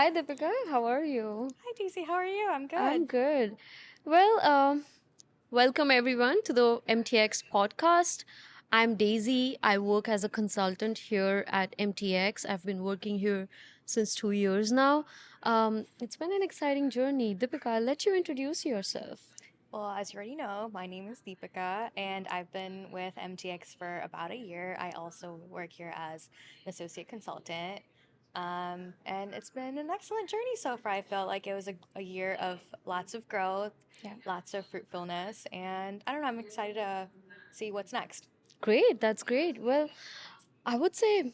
Hi, Deepika. How are you? Hi, DC. How are you? I'm I'm good. good. Well, welcome everyone to the MTX Podcast. I'm Daisy. I work as a consultant here at MTX. I've been working here since 2 years now. It's been an exciting journey. Deepika, I'll let you introduce yourself. Well, as you already know, my name is Deepika, and I've been with MTX for about a year. I also work here as an associate consultant. And it's been an excellent journey so far. I felt like it was a year of lots of growth, Yeah. lots of fruitfulness, and I don't know, I'm excited to see what's next. Great. That's great. Well, I would say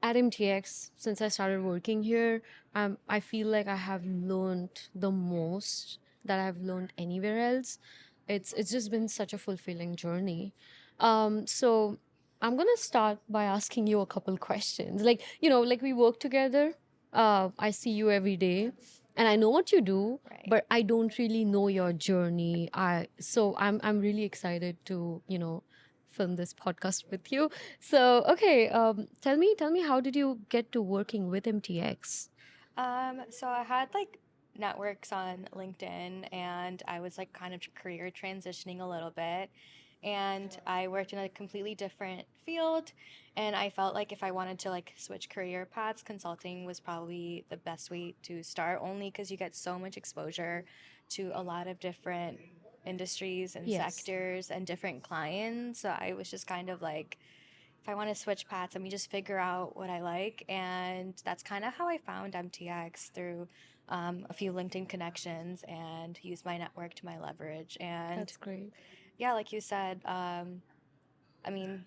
at MTX, since I started working here, I feel like I have learned the most that I've learned anywhere else. It's just been such a fulfilling journey. So I'm gonna start by asking you a couple questions. Like we work together. I see you every day, and I know what you do, Right. but I don't really know your journey. I'm really excited to film this podcast with you. So, okay, tell me, how did you get to working with MTX? So I had like networks on LinkedIn and I was like kind of career transitioning a little bit. And I worked in a completely different field. And I felt like if I wanted to like switch career paths, consulting was probably the best way to start, only because you get so much exposure to a lot of different industries and Yes. sectors and different clients. So I was just kind of like, if I want to switch paths, let me just figure out what I like. And that's kind of how I found MTX through a few LinkedIn connections and use my network to my leverage. And That's great. yeah, like you said, I mean,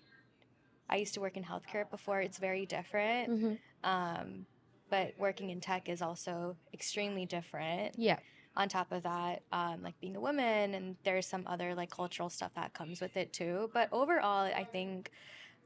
I used to work in healthcare before, it's very different. Mm-hmm. Um, but working in tech is also extremely different. Yeah. On top of that, like being a woman, and there's some other like cultural stuff that comes with it too. But overall, I think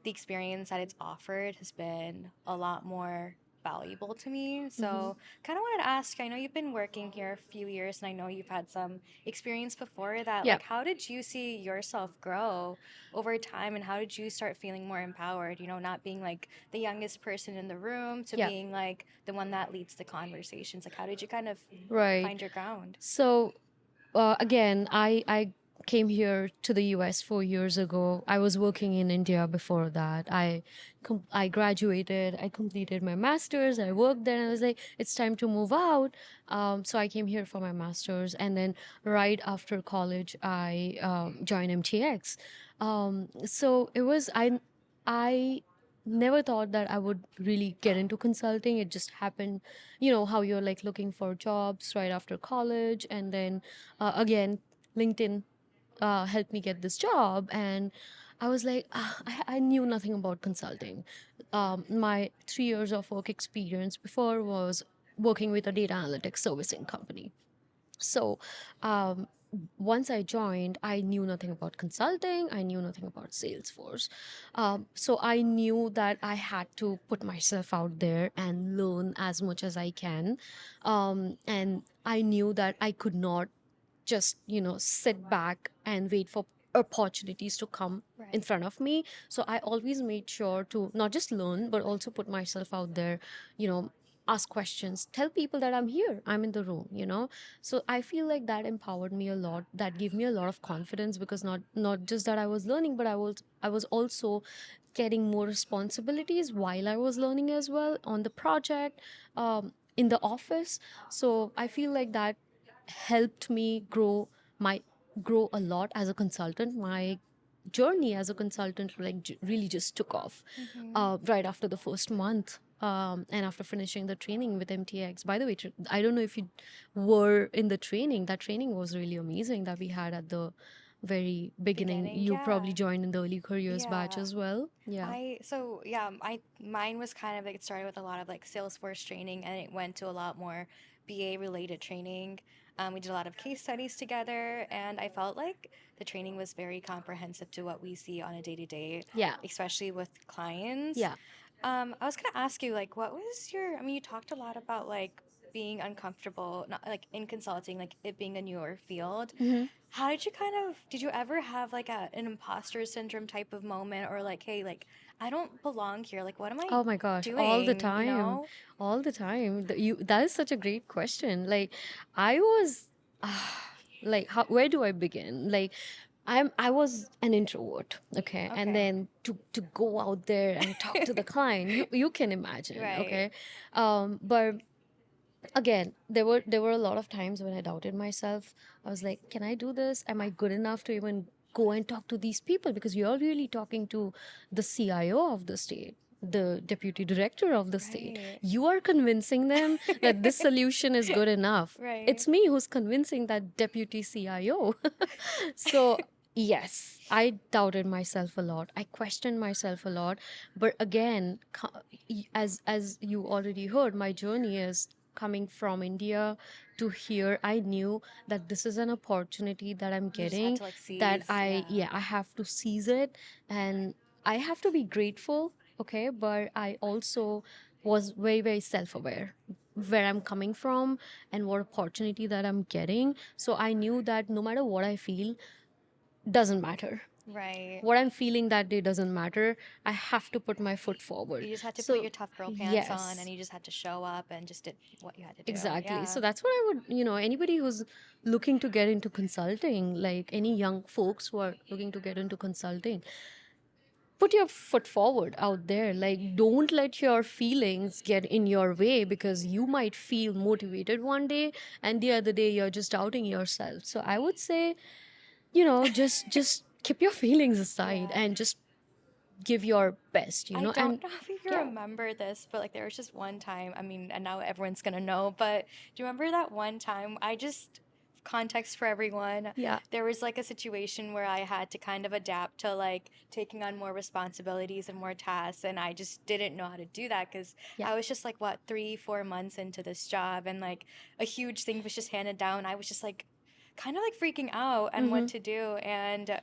the experience that it's offered has been a lot more valuable to me. Mm-hmm. So, kind of wanted to ask, I know you've been working here a few years and I know you've had some experience before that. Yeah. Like, how did you see yourself grow over time and how did you start feeling more empowered? You know, not being like the youngest person in the room to Yeah. being like the one that leads the conversations. Like, how did you kind of Right. find your ground? So, again, I came here to the US 4 years ago. I was working in India before that. I graduated. I completed my masters. I worked there, and I was like, it's time to move out. So I came here for my masters, and then right after college, I joined MTX. So it was I never thought that I would really get into consulting. It just happened, how you're like looking for jobs right after college, and then again, LinkedIn helped me get this job, and I was like, I knew nothing about consulting. My 3 years of work experience before was working with a data analytics servicing company. So, um, once I joined, I knew nothing about consulting. I knew nothing about Salesforce. So I knew that I had to put myself out there and learn as much as I can. And I knew that I could not just, sit back and wait for opportunities to come in Right. front of me. So I always made sure to not just learn, but also put myself out there, ask questions, tell people that I'm here, I'm in the room. So I feel like that empowered me a lot. That gave me a lot of confidence, because not just that I was learning, but I was also getting more responsibilities while I was learning as well on the project, in the office. So I feel like that helped me my grow a lot as a consultant. My journey as a consultant like really just took off Mm-hmm. right after the first month, and after finishing the training with MTX. By the way, I don't know if you were in the training. That training was really amazing that we had at the very beginning. Beginning, You probably yeah. joined in the early careers batch Yeah. as well. Yeah. Mine was kind of like it started with a lot of like Salesforce training and it went to a lot more BA related training. We did a lot of case studies together and I felt like the training was very comprehensive to what we see on a day to day, Yeah. especially with clients. Yeah. I was gonna ask you like what was your I mean you talked a lot about like being uncomfortable, not like in consulting, like it being a newer field. Mhm. How did you ever have like an imposter syndrome type of moment, or like, hey, like I don't belong here. Like, what am I Oh my gosh, all the doing? You time. know? All the time. That is such a great question. Like I was like where do I begin? Like I was an introvert, okay? And Okay. then to go out there and talk to the client, you can imagine, Right. okay? But again, there were a lot of times when I doubted myself. I was like, can I do this? Am I good enough to even go and talk to these people? Because you're really talking to the CIO of the state, the deputy director of the state. Right. You are convincing them that this solution is good enough. Right. It's me who's convincing that deputy CIO. So yes, I doubted myself a lot. I questioned myself a lot. But again, as you already heard, my journey is coming from India to here. I knew that this is an opportunity that I'm You just had getting, to like that seize, yeah. I have to seize it, and I have to be grateful, okay? But I also was very, very self-aware where I'm coming from and what opportunity that I'm getting. So I knew that no matter what I feel, doesn't matter. Right. What I'm feeling that day doesn't matter. I have to put my foot forward. You just had to put So your tough girl pants on, and yes, you just had to show up and just did what you had to do. exactly. Yeah. So that's what I would, anybody who's looking to get into consulting, like any young folks who are looking to get into consulting, put your foot forward out there. Like, don't let your feelings get in your way, because you might feel motivated one day and the other day you're just doubting yourself. So I would say, just keep your feelings aside Yeah. and just give your best, I don't and know if you yeah. remember this, but like there was just one time, I mean, and now everyone's gonna know, but do you remember that one time? Context for everyone, Yeah. there was like a situation where I had to kind of adapt to like taking on more responsibilities and more tasks, and I just didn't know how to do that because Yeah. I was just like, what, 3, 4 months into this job, and like a huge thing was just handed down. I was just like, kind of like freaking out and what to do, and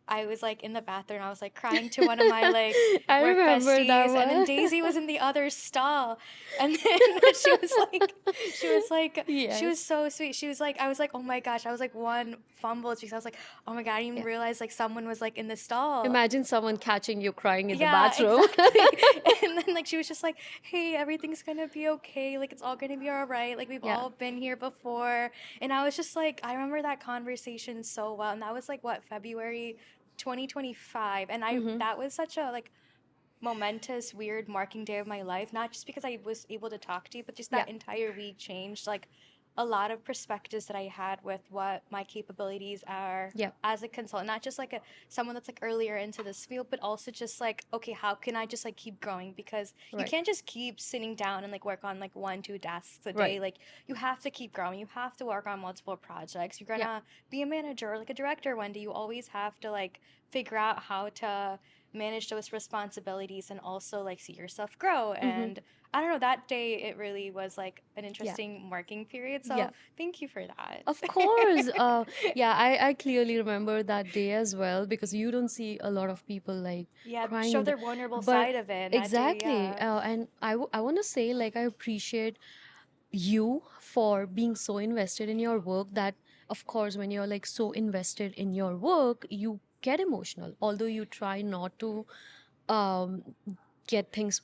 I was like in the bathroom. I was like crying to one of my like I work remember that besties, and then one. Daisy was in the other stall, and then she was like, she was Yes. so sweet. She was like, I was like, oh my gosh, I was like one fumble because I was like, oh my god, I didn't even Yeah. realize like someone was like in the stall. Imagine someone catching you crying in the Yeah, bathroom. exactly. And then like she was just like, "Hey, everything's gonna be okay. Like it's all gonna be all right. Like we've Yeah. all been here before." And I was just like, I remember that conversation so well. And that was like what, February 2025. And I Mm-hmm. that was such a like momentous, weird marking day of my life. Not just because I was able to talk to you, but just Yeah. that entire week changed like a lot of perspectives that I had with what my capabilities are Yeah. as a consultant. Not just like someone that's like earlier into this field, but also just like, okay, how can I just like keep growing? Because you Right. can't just keep sitting down and like work on like 1, 2 tasks a day. Right. Like you have to keep growing. You have to work on multiple projects. You're Yeah. gonna be a manager or like a director one day. You always have to like figure out how to manage those responsibilities and also like see yourself grow. Mm-hmm. And I don't know, that day it really was like an Yeah. interesting marking period. Yeah. So thank you for that. Of course. Yeah, I clearly remember that day as well, because you don't see a lot of people like Yeah, crying show in the, their vulnerable but side of it. And that day, exactly. yeah. And I want to say, like, I appreciate you for being so invested in your work that, of course, when you're like so invested in your work, you get emotional, although you try not to um, get things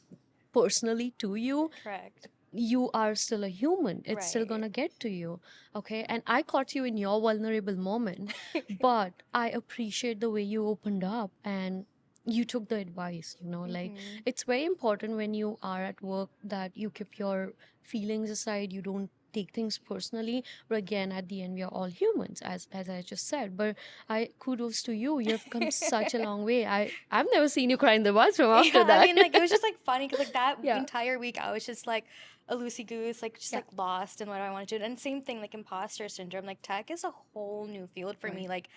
personally to you. Correct. You are still a human. It's still Right. gonna get to you. Okay. And I caught you in your vulnerable moment, but I appreciate the way you opened up and you took the advice. Like, Hmm. it's very important when you are at work that you keep your feelings aside, you don't take things personally. But again, at the end, we are all humans, as I just said. But I kudos to you. You have come such a long way. I've never seen you cry in the bathroom after Yeah, I that. mean, like, it was just like funny because like that Yeah. entire week I was just like a loosey goose, like just Yeah. like lost in what I wanted to do. And same thing, like imposter syndrome. Like tech is a whole new field for me. Right. Like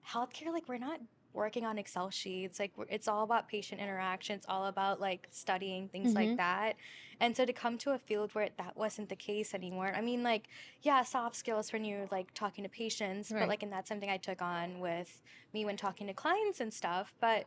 healthcare, like we're not working on Excel sheets. Like it's all about patient interaction. It's all about like studying things like Mm-hmm. that. And so to come to a field where that wasn't the case anymore. I mean, like, yeah, soft skills when you're like talking to patients, but Right. like, and that's something I took on with me when talking to clients and stuff. But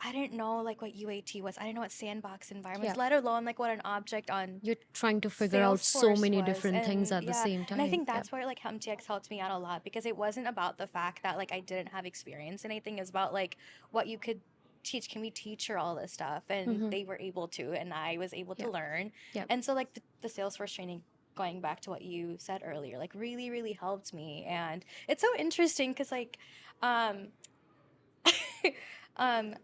I didn't know like what UAT was. I didn't know what sandbox environments, Yeah. let alone like what an object on You're trying to figure out so Salesforce many was. different things And at the yeah, same and I time. think Yeah. that's where like MTX helped me out a lot, because it wasn't about the fact that like I didn't have experience in anything. It was about like what you could teach. Can we teach her all this stuff? And Mm-hmm. they were able to, and I was able to Yeah. learn. Yeah. And so like the Salesforce training, going back to what you said earlier, like really really helped me. And it's so interesting because like um um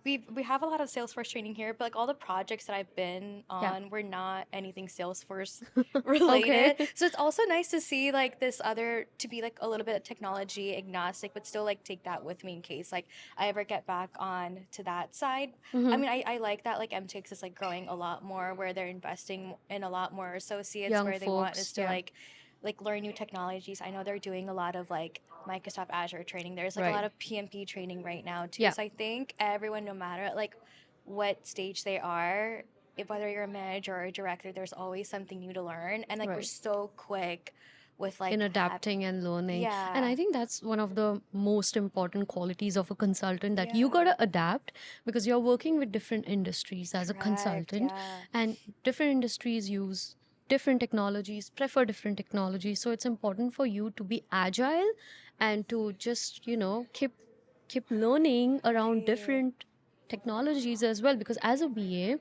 we have a lot of Salesforce training here, but like all the projects that I've been Yeah. on were not anything Salesforce Okay. related. So it's also nice to see like this other, to be like a little bit technology agnostic, but still like take that with me in case like I ever get back on to that side. I Mm-hmm. mean, I like that like MTX is like growing a lot more, where they're investing in a lot more associates, Young where they want us folks. to Yeah. like learn new technologies. I know they're doing a lot of like Microsoft Azure training. There's like a Right. lot of PMP training right now too. Yeah. So I think everyone, no matter like what stage they are, if whether you're a manager or a director, there's always something new to learn. And like we're Right. so quick with In like adapting and learning. And yeah. I think that's one of the most important qualities of a consultant, that you got Yeah. to adapt, because you're working with different industries as a Correct. consultant, Yeah. and different industries use different technologies, prefer different technologies. So it's important for you to be agile and to just, keep learning around Right. different technologies as well, because as a BA,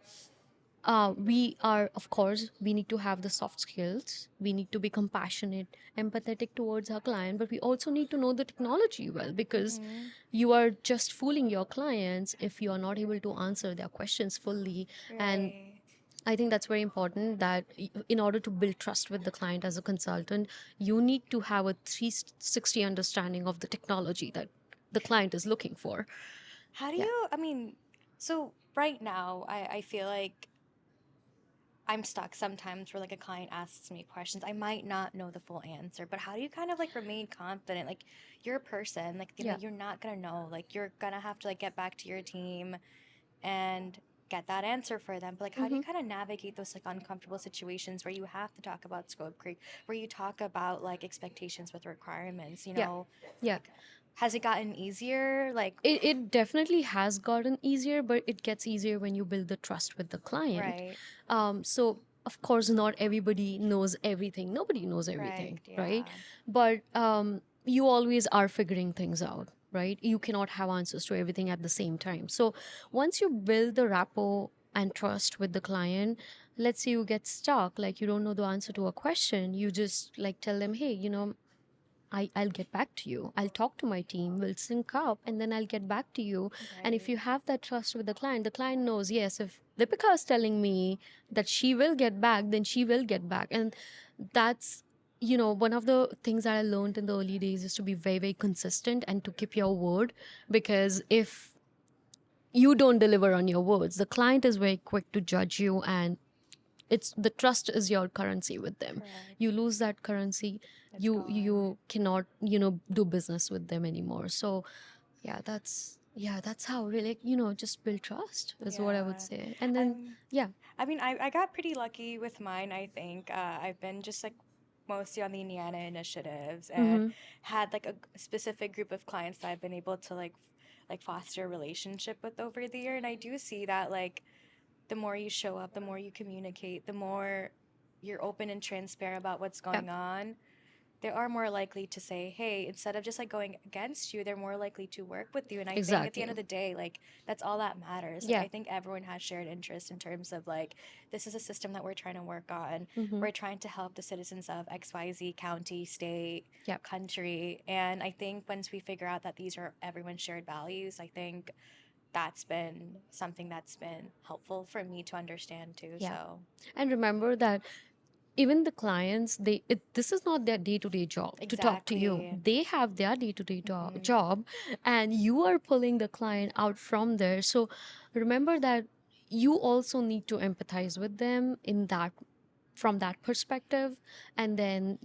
we are, of course, we need to have the soft skills, we need to be compassionate, empathetic towards our client, but we also need to know the technology well, because Mm-hmm. you are just fooling your clients if you are not able to answer their questions fully. And Right. I think that's very important, that in order to build trust with the client as a consultant, you need to have a 360 understanding of the technology that the client is looking for. How do Yeah. you, I mean, so right now I feel like I'm stuck sometimes where like a client asks me questions. I might not know the full answer, but how do you kind of like remain confident? Like you're a person, like Yeah. you're not gonna know. Like you're gonna have to like get back to your team and get that answer for them. But like how do you Hmm. kind of navigate those like uncomfortable situations where you have to talk about scope creep, where you talk about like expectations with requirements, you Yeah. know? Yeah. Like has it gotten easier? Like It definitely has gotten easier, but it gets easier when you build the trust with the client. right, So, of course, not everybody knows everything. Nobody knows everything, correct, yeah. right? But you always are figuring things out, right? You cannot have answers to everything at the same time. So, once you build the rapport and trust with the client, let's say you get stuck, like you don't know the answer to a question, you just like tell them, hey, I'll get back to you. I'll talk to my team, we'll sync up, and then I'll get back to you. And if Right. you have that trust with the client knows, yes, if Deepika is telling me that she will get back, then she will get back. And that's, one of the things that I learned in the early days is to be very, very consistent and to keep your word. Because if you don't deliver on your words, the client is very quick to judge you, and it's the trust is your currency with them. Correct. You lose that currency, It's you gone. cannot do business with them anymore. So that's how really, just build trust is what I would Yeah. say. And then I'm yeah. I mean, I got pretty lucky with mine, I think. I've been just like mostly on the Indiana initiatives, and Mm-hmm. had like a specific group of clients that I've been able to like foster a relationship with over the year. And I do see that like the more you show up, the more you communicate, the more you're open and transparent about what's Yeah. going on, they are more likely to say, hey, instead of just like going against you, they're more likely to work with you. And I think at the end Exactly. of the day, like that's all that matters. Like Yeah. I think everyone has shared interest in terms of like, this is a system that we're trying to work on. Mm-hmm. We're trying to help the citizens of XYZ county, state, Yeah. country. And I think once we figure out that these are everyone's shared values, I think that's been something that's been helpful for me to understand too. Yeah. So And remember that even the clients, this is not their day-to-day job to talk to you. exactly. They have their day-to-day Hmm. job, and you are pulling the client out from there. So remember that you also need to empathize with them in that, from that perspective. And then,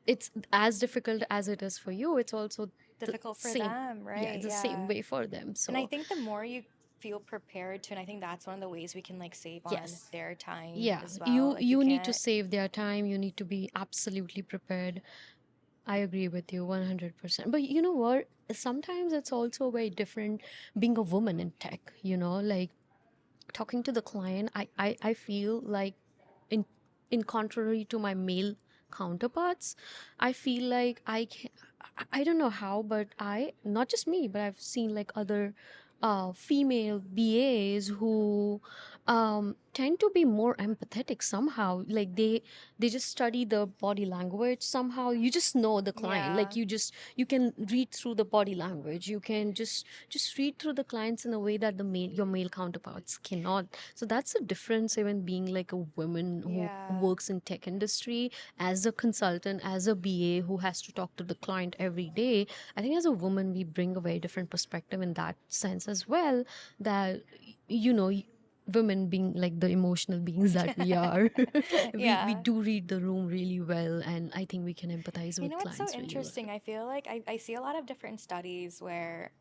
it's as difficult as it is for you, it's also the Difficult for same. them, Yeah, right? it's the same Yeah. way for them. And I So think the more you feel prepared to, and I think that's one of the ways we can like save on yes. their time Yeah, as well. you Like you you need to can't, save their time, you need to be absolutely prepared. I agree with you 100%. But you know what? Sometimes it's also very different being a woman in tech, like talking to the client, I feel like in in contrary to my male counterparts, I feel like I don't know how, but I, not just me, but I've seen like other female BAs who tend to be more empathetic somehow. Like they just study the body language somehow. You just know the client. Yeah. Like you can read through the body language. You can just read through the clients in a way that the male your male counterparts cannot. So that's a difference, even being like a woman who Yeah. works in tech industry, as a consultant, as a BA who has to talk to the client every day. I think as a woman we bring a very different perspective in that sense as well, that you know women being like the emotional beings that we are, we Yeah. do read the room really well, and I think we can empathize You with know what's so clients really well. interesting? I feel like I see a lot of different studies where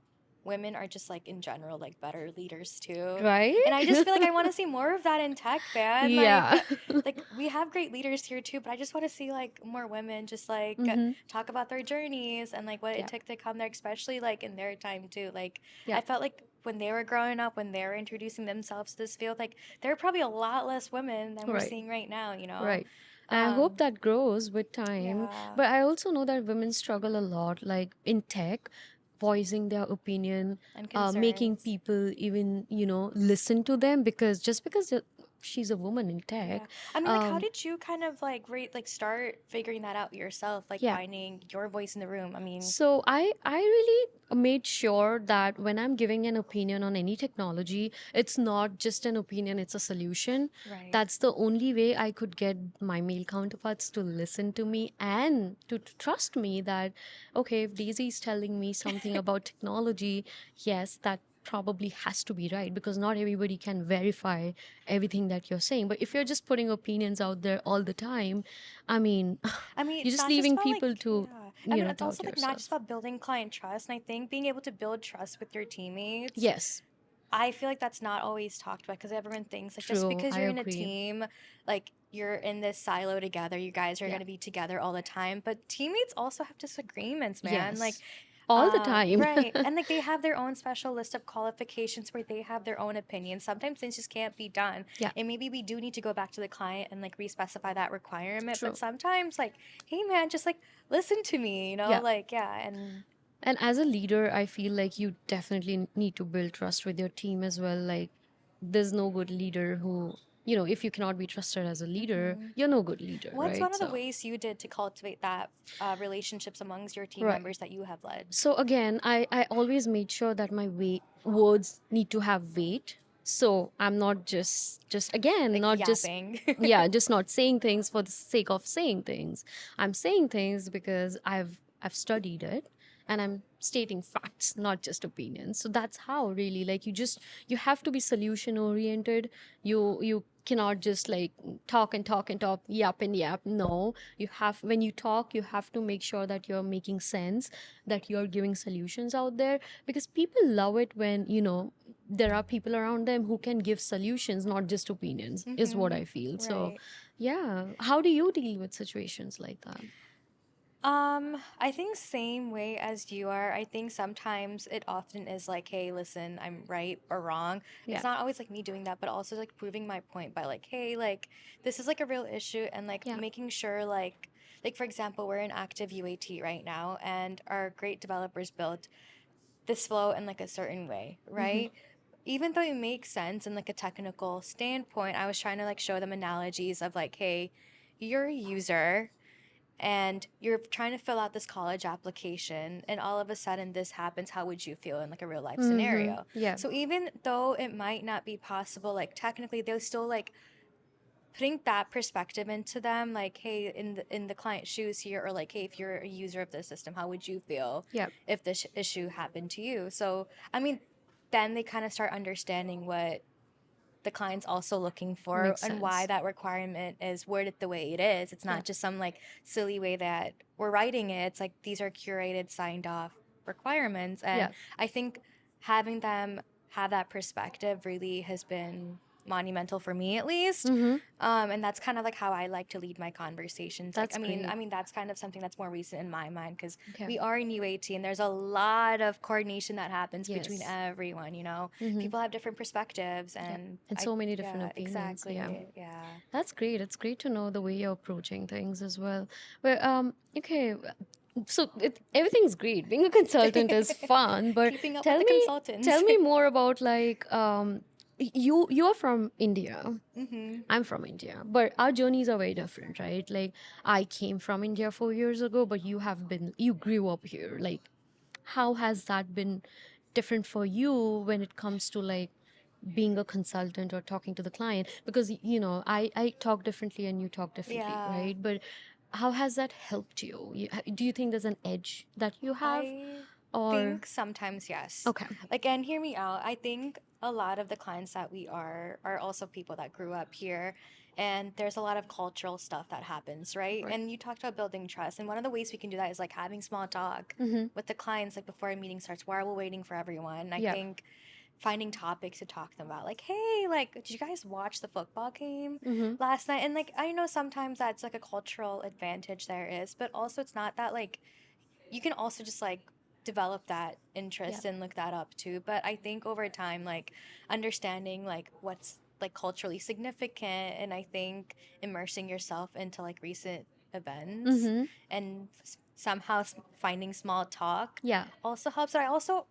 women are just like in general like better leaders too. And Right. I just feel like I want to see more of that in tech, man. Yeah. Like we have great leaders here too, but I just want to see like more women just like Mm-hmm. talk about their journeys and like what it Yeah. took to come there, especially like in their time too. Like Yeah. I felt like when they were growing up, when they were introducing themselves to this field, like there were probably a lot less women than we're Right. seeing right now, you know? Right. And I hope that grows with time. Yeah. But I also know that women struggle a lot, like in tech, voicing their opinion, And making concerns. people even, listen to them, because just because she's a woman in Yeah. tech, I mean, like, how um, did you kind of like rate, like, start figuring that out yourself, like yeah. finding your voice in the room? I mean, So I really made sure that when I'm giving an opinion on any technology, it's not just an opinion, it's a solution. right. That's the only way I could get my male counterparts to listen to me and to trust me that, okay, if Daisy is telling me something about technology, yes, that probably has to be right, because not everybody can verify everything that you're saying. But if you're just putting opinions out there all the time, I mean, I mean, you're it's just not just leaving about people like, to, yeah. I mean, it's doubt also like not just yourself. about building client trust. And I think being able to build trust with your teammates, Yes, I feel like that's not always talked about because everyone thinks like just true. because I you're in a agree. team, like you're in this silo together, you guys are Yeah. going to be together all the time. But teammates also have disagreements, man. Like, Yes. All the time. right. And like they have their own special list of qualifications where they have their own opinions. Sometimes things just can't be done. Yeah, And maybe we do need to go back to the client and like re-specify that requirement. But true. sometimes like, hey man, just like listen to me, you know? Yeah. Like, yeah, and And as a leader, I feel like you definitely need to build trust with your team as well. Like, there's no good leader who, if you cannot be trusted as a leader, mhm. you're no good leader, What's one right? of the So, ways you did to cultivate that relationships amongst your team right. members that you have led? So again, I always made sure that my words need to have weight. So I'm not just again, Like not just yapping. yeah, just not saying things for the sake of saying things. I'm saying things because I've studied it, and I'm stating facts, not just opinions. So that's how, really, like, you have to be solution oriented. You cannot just like talk and talk and talk, yap and yap. No, you have, when you talk, you have to make sure that you're making sense, that you're giving solutions out there, because people love it when there are people around them who can give solutions, not just opinions, is what Mm-hmm. I feel. So Right. yeah, how do you deal with situations like that? I think same way as you are. I think sometimes it often is like, hey, listen, I'm right or wrong. Yeah. It's not always like me doing that, but also like proving my point by like, hey, like this is like a real issue and like Yeah. making sure like for example, we're in active UAT right now and our great developers built this flow in like a certain way, Mm-hmm. right? Even though it makes sense in like a technical standpoint, I was trying to like show them analogies of like, hey, you're a user and you're trying to fill out this college application and all of a sudden this happens, how would you feel in like a real life Mm-hmm. scenario? Yeah. So even though it might not be possible, like technically they're still like putting that perspective into them, like, hey, in the client shoes here, or like, hey, if you're a user of the system, how would you feel Yeah. if this issue happened to you? So I mean, then they kind of start understanding what the client's also looking for Makes and why sense. that requirement is worded the way it is. It's Yeah. not just some like silly way that we're writing it. It's like these are curated, signed off requirements. And Yeah. I think having them have that perspective really has been monumental for me at least. Mm-hmm. And that's kind of like how I like to lead my conversations. Like, That's great. I mean, that's kind of something that's more recent in my mind because Okay. we are in UAT and there's a lot of coordination that happens between Yes. everyone, you know. Mm-hmm. People have different perspectives Yeah. and And so many different yeah, opinions. exactly. Yeah. Yeah. That's great. It's great to know the way you're approaching things as well. But okay, so everything's great. Being a consultant is fun, but Keeping up with tell the me consultants. tell me more about like you're from India. Mm-hmm. I'm from India, but our journeys are very different, right? Like I came from India 4 years ago, but you grew up here. Like how has that been different for you when it comes to like being a consultant or talking to the client? Because I talk differently and you talk differently, Yeah. right? But how has that helped you? Do you think there's an edge that you have, I or think sometimes yes. okay? Like, and hear me out. I think a lot of the clients that we are also people that grew up here, and there's a lot of cultural stuff that happens, right? Right. And you talked about building trust, and one of the ways we can do that is like having small talk Mm-hmm. with the clients, like before a meeting starts, while we're waiting for everyone. I Yeah. think finding topics to talk to them about, like, hey, like, did you guys watch the football game Mm-hmm. last night? And like, I know sometimes that's like a cultural advantage there is, but also it's not that like you can also just like develop that interest and look that up too. But I think over time, like understanding like what's like culturally significant, and I think immersing yourself into like recent events Mm-hmm. and somehow finding small talk Yeah. also helps. But I also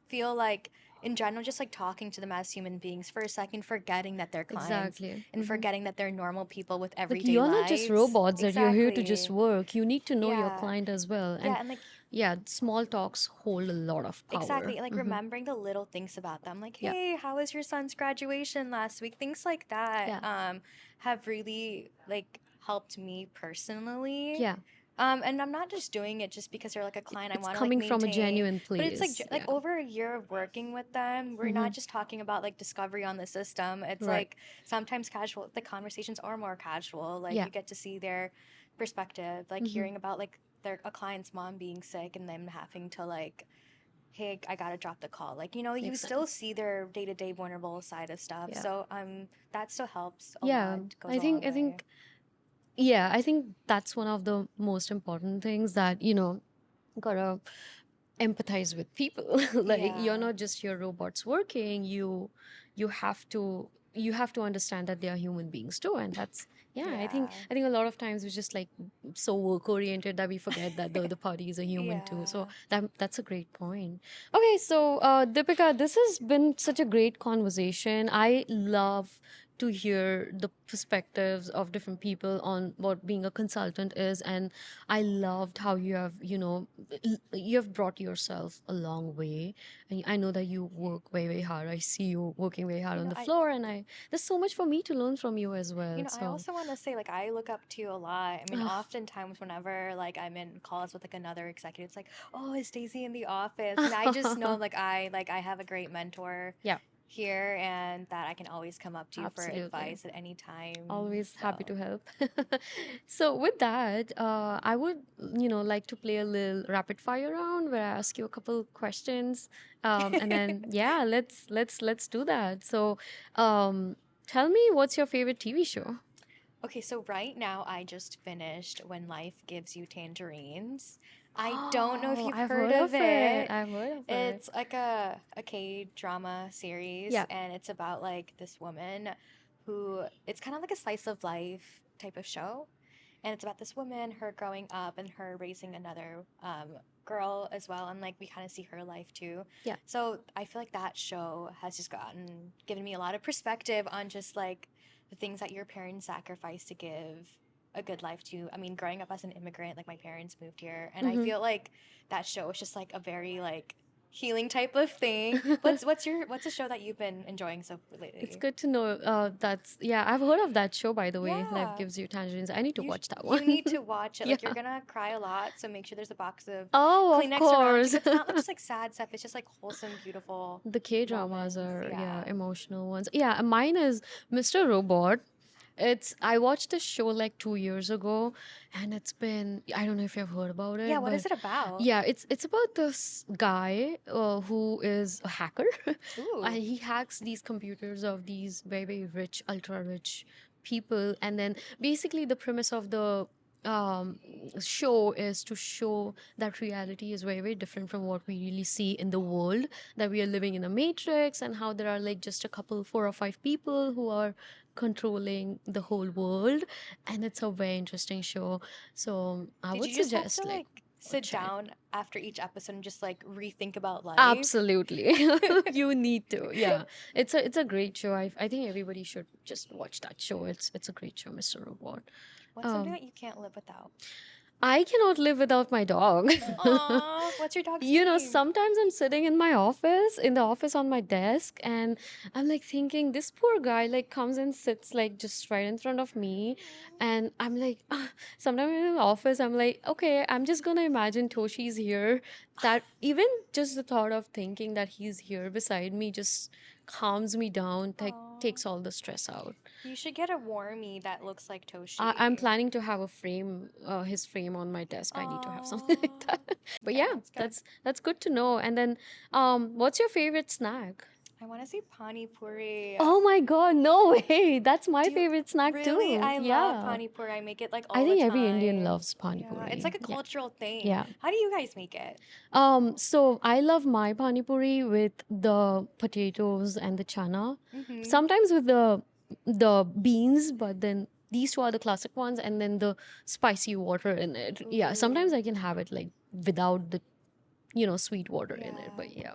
feel like in general, just like talking to them as human beings for a second, forgetting that they're clients Exactly. and Mm-hmm. forgetting that they're normal people with Like everyday you're not just lives. robots that you're here to just Exactly. work. You need to know your Yeah. client as well. And Yeah, and like yeah, small talks hold a lot of power. exactly, like Mm-hmm. remembering the little things about them, like, Yeah. hey, how was your son's graduation last week? Things like that Yeah. have really like helped me personally. Yeah. And I'm not just doing it just because they're like a client I It's want to like coming from a maintain, genuine but it's like place. like Yeah. over a year of working with them, we're Mm-hmm. not just talking about like discovery on the system. It's Right. like sometimes casual, the conversations are more casual. Like Yeah. you get to see their perspective, like Mm-hmm. hearing about like a client's mom being sick and them having to like, hey, I gotta drop the call. Like, you know, you Makes still sense. see their day to day vulnerable side of stuff. Yeah. So that still helps a Yeah. lot, goes I a think long I way. think yeah, I think that's one of the most important things that, gotta empathize with people. Like you're Yeah. not just your robots working. You have to understand that they are human beings too. And that's yeah, I think Yeah. I think a lot of times we're just like so work oriented that we forget that the other party is a human too. So Yeah. that's a great point. Okay, so Deepika, this has been such a great conversation. I love to hear the perspectives of different people on what being a consultant is, and I loved how you have you have brought yourself a long way. And I know that you work very, very hard. I see you working very hard You on know, the I floor, and there's so much for me to learn from you as you well. know, I So also want to say like I look up to you a lot. I mean, ah, oftentimes whenever like I'm in calls with like another executive, it's like, "Oh, is Daisy in the office?" And I just know like I have a great mentor yeah, here and that I can always come up to you for absolutely. advice at any time. Always happy So, to help. So with that, I would, like to play a little rapid fire round where I ask you a couple questions, and then yeah, let's do that. So, tell me, what's your favorite TV show? okay, so right now I just finished When Life Gives You Tangerines. I don't know if Oh, you've I've heard heard of of it. it. I've heard of it. It's like a K drama series, Yeah. and it's about like this woman who it's kind of like a slice of life type of show. And it's about this woman, her growing up, and her raising another girl as well. And like we kind of see her life too. Yeah. So I feel like that show has just given me a lot of perspective on just like the things that your parents sacrifice to give a good life to. I mean, growing up as an immigrant, like my parents moved here, and I Mm-hmm. feel like that show is just like a very like healing type of thing. What's a show that you've been enjoying so lately? It's good to know. That's yeah. I've heard of that show, by the way. Life Yeah. Gives You Tangerines. I need to You watch that you one. need to watch it. Yeah. Like you're gonna cry a lot, so make sure there's a box of Oh, of Kleenex around you. course. But it's not like just like sad stuff. It's just like wholesome, beautiful The K dramas moments. are, yeah, Yeah. emotional ones. Yeah, mine is Mr. Robot. It's I watched this show like 2 years ago, and I don't know if you've heard about Yeah, it, what but is it about? yeah, it's about this guy who is a hacker. Ooh. He hacks these computers of these very, very rich, ultra rich people, and then basically the premise of the um show is to show that reality is very, very different from what we really see in the world, that we are living in a matrix, and how there are like just a couple, four or five people who are controlling the whole world. And it's a very interesting show, so I Did would you just have to suggest like like sit watch it. down after each episode and just like rethink about life? Absolutely. You need to. Yeah. It's a great show. I think everybody should just watch that show. It's a great show, Mr. Robot. What's something Um that you can't live without? I cannot live without my dog. Aw, what's your dog's name? Sometimes I'm sitting in my office, in the office on my desk, and I'm like thinking, this poor guy like comes and sits like just right in front of me. And I'm like, sometimes in the office, I'm like, okay, I'm just gonna imagine Toshi's here. That even just the thought of thinking that he's here beside me just calms me down, Aw. takes all the stress out. You should get a warmie that looks like I'm Toshi. planning to have a frame, his frame on my desk. I need to have something like Aw. that. But Yeah, yeah, that's good. that's good to know. And then, what's your favorite snack? I want to say Pani Puri. Oh my God, no way! That's my Do you favorite snack really? too. I love Yeah, Pani Puri. I make it like I all the think every Indian time. loves pani Yeah, it's like puri. a Yeah, cultural thing. yeah. How do you guys make it? So I love my pani puri with the potatoes and the chana. Mm-hmm. Sometimes with the beans, but then these two are the classic ones, and then the spicy water in it. Yeah, sometimes Ooh. I can have it like without the sweet water in it. Yeah. But yeah,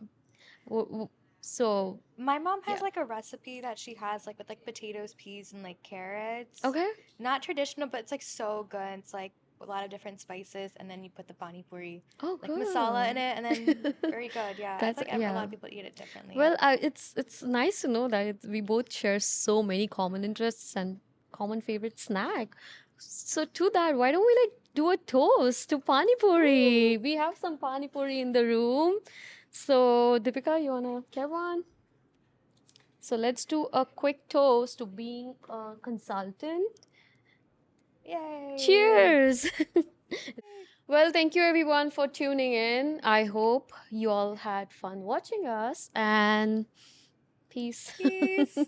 W- w- so My mom has yeah. like a recipe that she has like with like potatoes, peas, and like carrots. Okay. Not traditional, but it's like so good. It's like a lot of different spices, and then you put the pani puri, Oh, like masala in good. it, and then very good. Yeah, I That's feel like a lot yeah. of people eat it differently. Well, it's nice to know that we both share so many common interests and common favorite snack. So to that, why don't we like do a toast to Pani Puri? Woo! We have some Pani Puri in the room. So Deepika, you wanna get one? So let's do a quick toast to being a consultant. Yay! Cheers! Well, thank you everyone for tuning in. I hope you all had fun watching us, and peace. Peace.